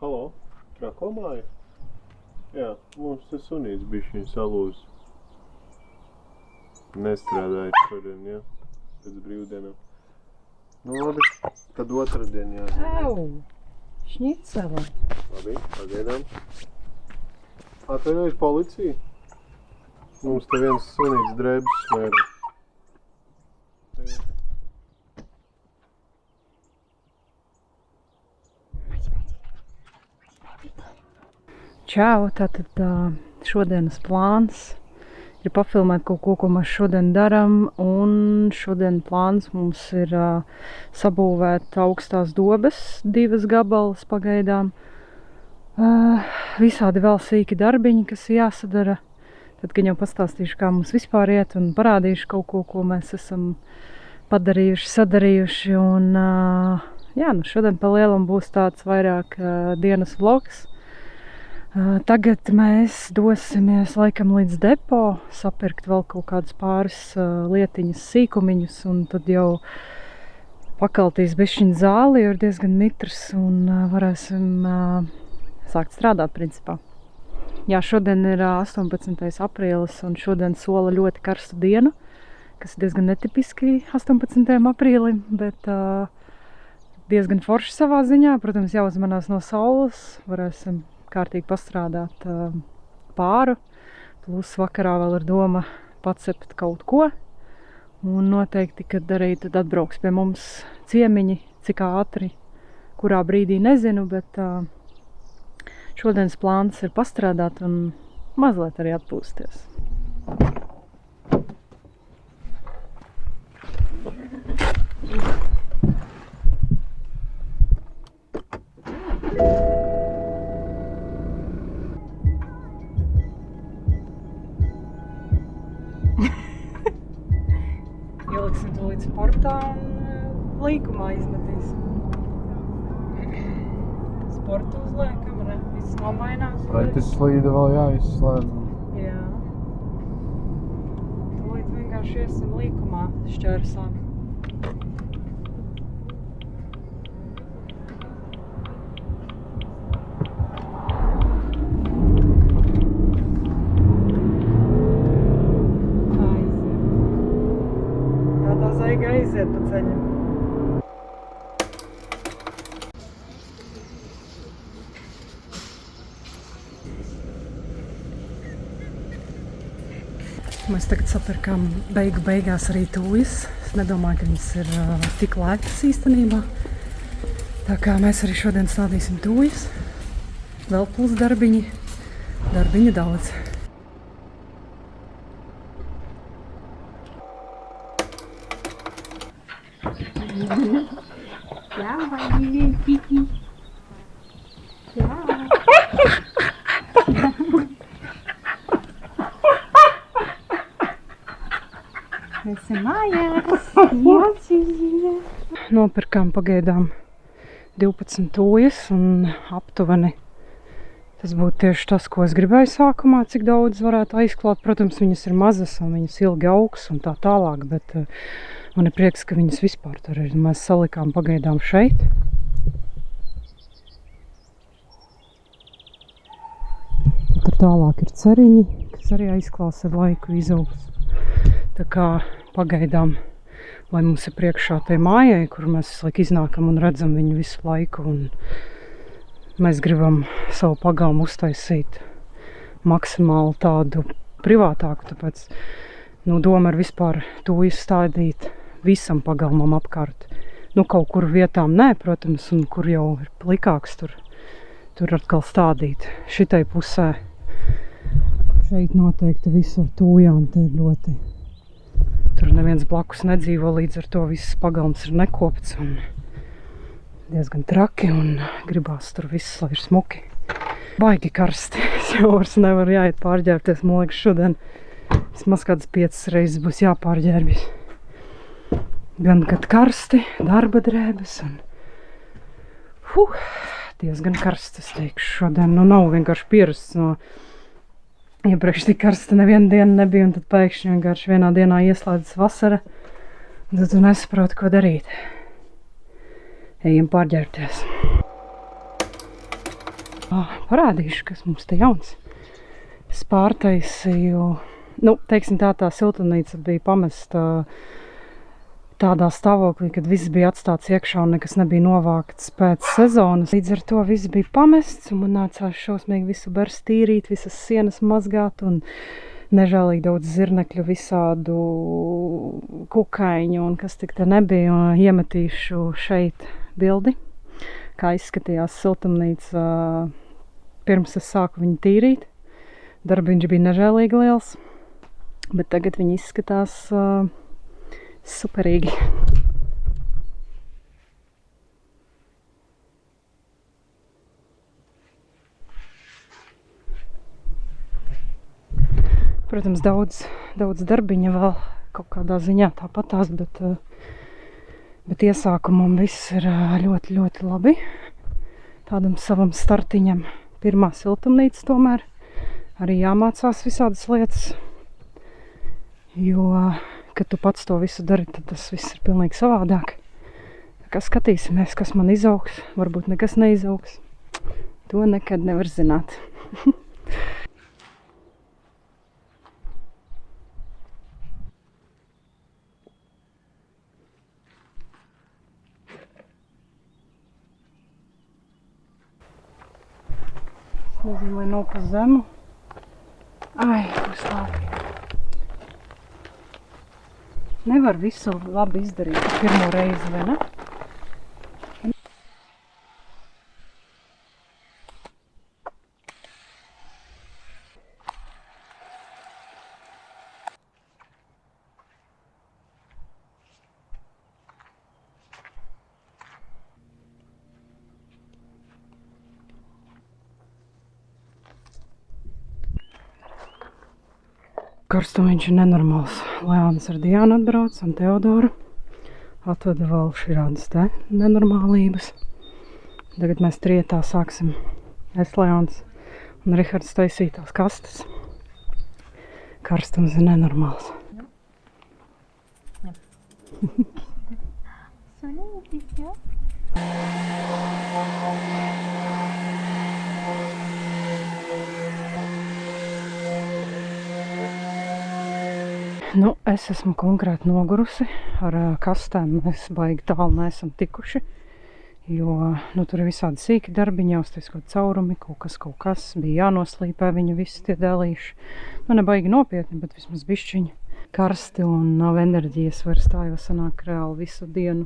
Halo, Trako māja? Jā, mums tas sunīts bišķiņ salūz. Nestrādāja šodien, jā, pēc brīvdienām. Nu labi, tad otradien jāsaka. Au, šņicela. Labi, pagaidām. Atvainojiet policiju. Mums te viens sunīts drēbes smēra. Čau, tātad šodienas plāns ir pafilmēt kaut ko mēs šodien daram, un šodien plāns mums ir sabūvēt augstās dobes, 2 gabalas pagaidām. Visādi vēl sīki darbiņi, kas jāsadara. Tad, kad jau pastāstīšu, kā mums vispār iet, un parādīšu kaut ko mēs esam padarījuši, sadarījuši. Un, jā, nu šodien pa lielam būs tāds vairāk dienas vlogs. Tagad mēs dosimies laikam līdz depo, sapirkt vēl kaut kādas pāris lietiņas, sīkumiņus, un tad jau pakaltīs bišķiņ zāli, jo ir diezgan mitrs, un varēsim sākt strādāt principā. Jā, šodien ir 18. aprīlis, un šodien sola ļoti karstu dienu, kas ir diezgan netipiski 18. aprīlim, bet diezgan forši savā ziņā. Protams, jāuzmanās no saules, varēsim kārtīgi pastrādāt pāru, plus vakarā vēl ir doma pacept kaut ko, un noteikti, kad arī tad atbrauks pie mums ciemiņi, cik ātri, kurā brīdī nezinu, bet šodienas plāns ir pastrādāt un mazliet arī atpūsties. Ieliksim to līdz sportā un līkumā izmetīsim. Sportu uzliekam, ne? Viss nomainās. Pretis slīda vēl jāizslēdz. Jā. Tūlīt vienkārši iesim līkumā šķērsām. Aiziet pa ceļam. Mēs tagad sapirkām beigās arī tūjas. Es nedomāju, ka viņas ir tik lētas īstenībā. Tā kā mēs arī šodien stādīsim tūjas. Vēl plus darbiņi. Darbiņu daudz. Jā, vai kiki. Jā. Esam mājās. Nopirkām pagaidām 12 tūjas un aptuveni. Tas būtu tieši tas, ko es gribēju sākumā, cik daudz varētu aizklāt. Protams, viņas ir mazas un viņas ilgi augs un tā tālāk, bet man ir prieks, ka viņas vispār tur ir. Mēs salikām pagaidām šeit. Tur tālāk ir ceriņi, kas arī aizklās ar laiku izaugs. Tā kā pagaidām, lai mums ir priekšā tai mājai, kur mēs visu laiku iznākam un redzam viņu visu laiku. Un mēs gribam savu pagalmu uztaisīt maksimāli tādu privātāku, tāpēc doma ir vispār tūjas stādīt visam pagalmam apkārt. Kaut kur vietām nē, protams, un kur jau ir plikāks, tur atkal stādīt. Šitai pusē šeit noteikti viss ar tūjām, te ir ļoti. Tur neviens blakus nedzīvo, līdz ar to viss pagalms ir nekopts un diezgan traki un gribās tur viss, lai ir smuki. Baigi karsti, es jau vairs nevaru jāiet pārģērbties, man liekas šodien vismaz kādas 5 reizes būs jāpārģērbjas. Gan kad karsti, darba drēbes un diezgan karsti, es teikšu, šodien nav vienkārši pierasts no iepriekš tik karsti nevienu dienu nebija, un tad pēkšņi vienkārši vienā dienā ieslēdzas vasara, un tad tu nesaproti, ko darīt. Ejam pārģērbties. parādīšu, kas mums te jauns. Es pārtaisīju, teiksim tā siltumnīca bija pamesta tādā stāvoklī, kad viss bija atstāts iekšā un nekas nebija novākts pēc sezonas. Līdz ar to viss bija pamests un man nācās šausmīgi visu berst tīrīt, visas sienas mazgāt un nežēlīgi daudz zirnekļu, visādu kukaiņu un kas tik te nebija. Un iemetīšu šeit bildi, kā izskatījās siltumnīca pirms es sāku viņu tīrīt. Darbiņš bija nežēlīgi liels, bet tagad viņi izskatās superīgi. Protams, daudz darbiņa vēl kaut kādā ziņā tāpatās, bet iesākumam viss ir ļoti, ļoti labi. Tādam savam startiņam pirmā siltumnīca tomēr arī jāmācās visādas lietas, jo, kad tu pats to visu dari, tad tas viss ir pilnīgi savādāk. Tā kā skatīsimies, kas man izaugs, varbūt nekas neizaugs. To nekad nevar zināt. Nezinu, vai nav pa zemu. Ai, būs labi. Nevar visu labi izdarīt pirmo reizi, vai ne? Karstumiņš ir nenormāls. Leāns ar Diānu atbrauc un Teodoru atveda vēl širādas te nenormālības. Tagad mēs trietā sāksim. Es, Leāns un Rihards taisīt tās kastes. Karstums ir nenormāls. Es esmu konkrēti nogurusi. Ar kastēm mēs baigi tālu neesam tikuši, jo tur ir visādi sīki darbiņi, jāuztais kaut caurumi, kaut kas. Bija jānoslīpē viņu visi tie dēlīši. Ne baigi nopietni, bet vismaz bišķiņi karsti un nav enerģijas vairs tā, jo sanāk reāli visu dienu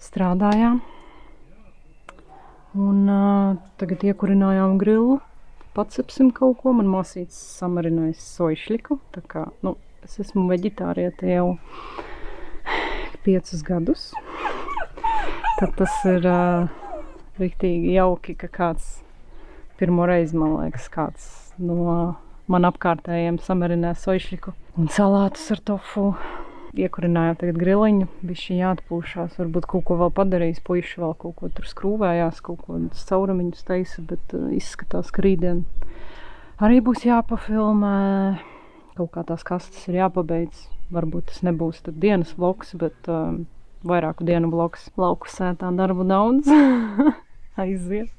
strādājām. Un tagad iekurinājām grilu, pacepsim kaut ko. Man māsīts samarinājis sojušļiku, tā kā, es esmu veģetāriete jau 5 gadus. Tad tas ir riktīgi jauki, ka kāds pirmo reizi, man liekas, kāds no man apkārtējiem samarinē sojušļiku un salātus ar tofu. Iekurināju tagad griliņu, bišķi jāatpūšās, varbūt kaut ko vēl padarīs, puiši vēl kaut ko tur skrūvējās, kaut ko caurumiņus taisa, bet izskatās, ka rītdien arī būs jāpafilmē. Kaut kā tās kastes ir jāpabeidz. Varbūt tas nebūs tad dienas vlogs, bet vairāku dienu vlogs. Lauku sētā darbu daudz. Aiziet.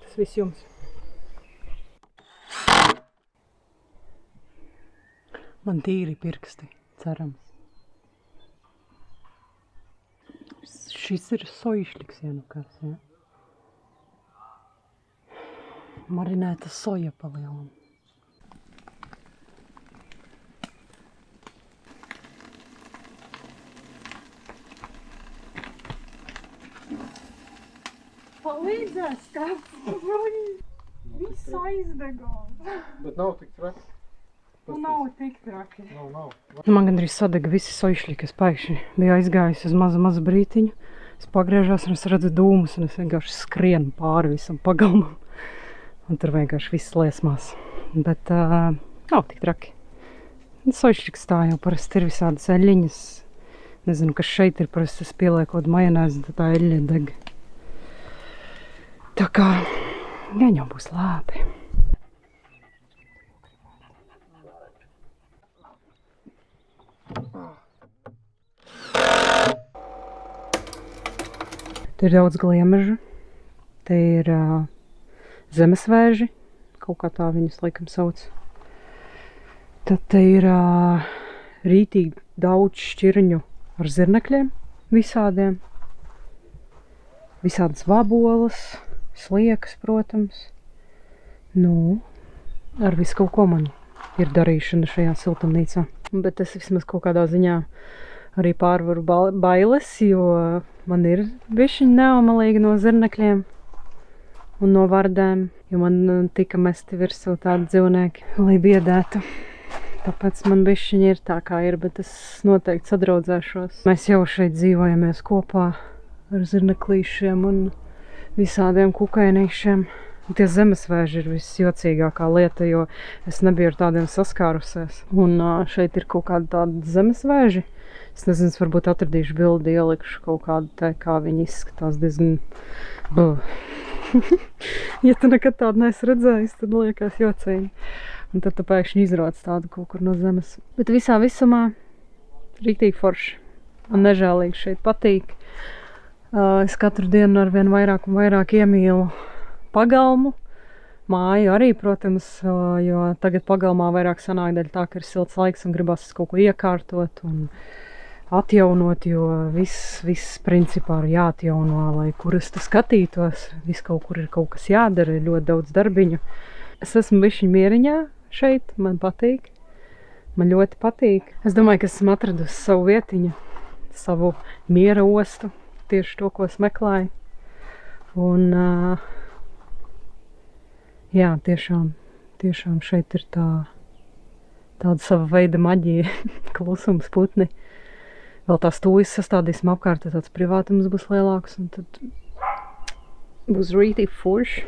Tas viss jums. Man tīri pirksti, cerams. Šis ir sojušļiks, kas, ja? Marinēta soja palielam. Palīdzēs, kāds viss aizdegās. Bet nav tik traki. Nav tik traki. Nav. Man gandrīz sadega visi sojušļiki, es pēkšņi biju aizgājusi uz mazu brītiņu. Es pagriežos un es redzu dūmus un es vienkārši skrienu pāri visam pagalmam. Un tur vienkārši viss liesmās. Bet nav tik traki. Sojušļiks tā jau parasti ir visādas eļļiņas. Nezinu, kas šeit ir, parasti es pieliekot majonēzi, tad tā eļļa deg. Tā kā, jau būs labi. Te ir daudz gliemežu, te ir zemesvēži, kaut kā tā viņus laikam sauc. Tad te ir rītīgi daudz šķirņu ar zirnekļiem visādiem. Visādas vabolas, sliekas, protams. Nu, ar visu kaut ko man ir darīšana šajā siltumnīcā. Bet es vismaz kaut kādā ziņā arī pārvaru bailes, jo man ir bišķiņ neomalīgi no zirnekļiem un no vardēm, jo man tika mesti virsū tādi dzīvnieki, lai biedētu. Tāpēc man bišķiņ ir tā kā ir, bet es noteikti sadraudzēšos. Mēs jau šeit dzīvojamies kopā ar zirneklīšiem un visādiem kukainīšiem. Tie zemesvēži ir visjocīgākā lieta, jo es nebiju ar tādiem saskārusies. Un šeit ir kaut kādi tādi zemesvēži. Es nezinu, varbūt atradīšu bildi, ielikšu kaut kādu te, kā viņi izskatās diezgan... Ja tu nekad tādu neesi redzējis, tad liekas jocīgi. Un tad tu pēkšņi izrāc tādu kaut kur no zemes. Bet visā visumā rīktīgi forši. Man nežēlīgi šeit patīk. Es katru dienu ar vien vairāk un vairāk iemīlu pagalmu. Māju arī, protams, jo tagad pagalmā vairāk sanāk dēļ tā, ka ir silts laiks un gribas kaut ko iekārtot un atjaunot, jo viss principā ir jāatjauno, lai kur es te skatītos. Viss kaut kur ir kaut kas jādara, ir ļoti daudz darbiņu. Es esmu bišķiņ mieriņā šeit, man patīk. Man ļoti patīk. Es domāju, ka esmu atradusi savu vietiņu, savu miera ostu, tieši to, ko es meklēju. Un, jā, tiešām šeit ir tāda sava veida maģija, klusums putni. Vēl tās tūjas sastādīsim apkārt, tad tāds privātums būs lielāks, un tad būs rītīgi forši.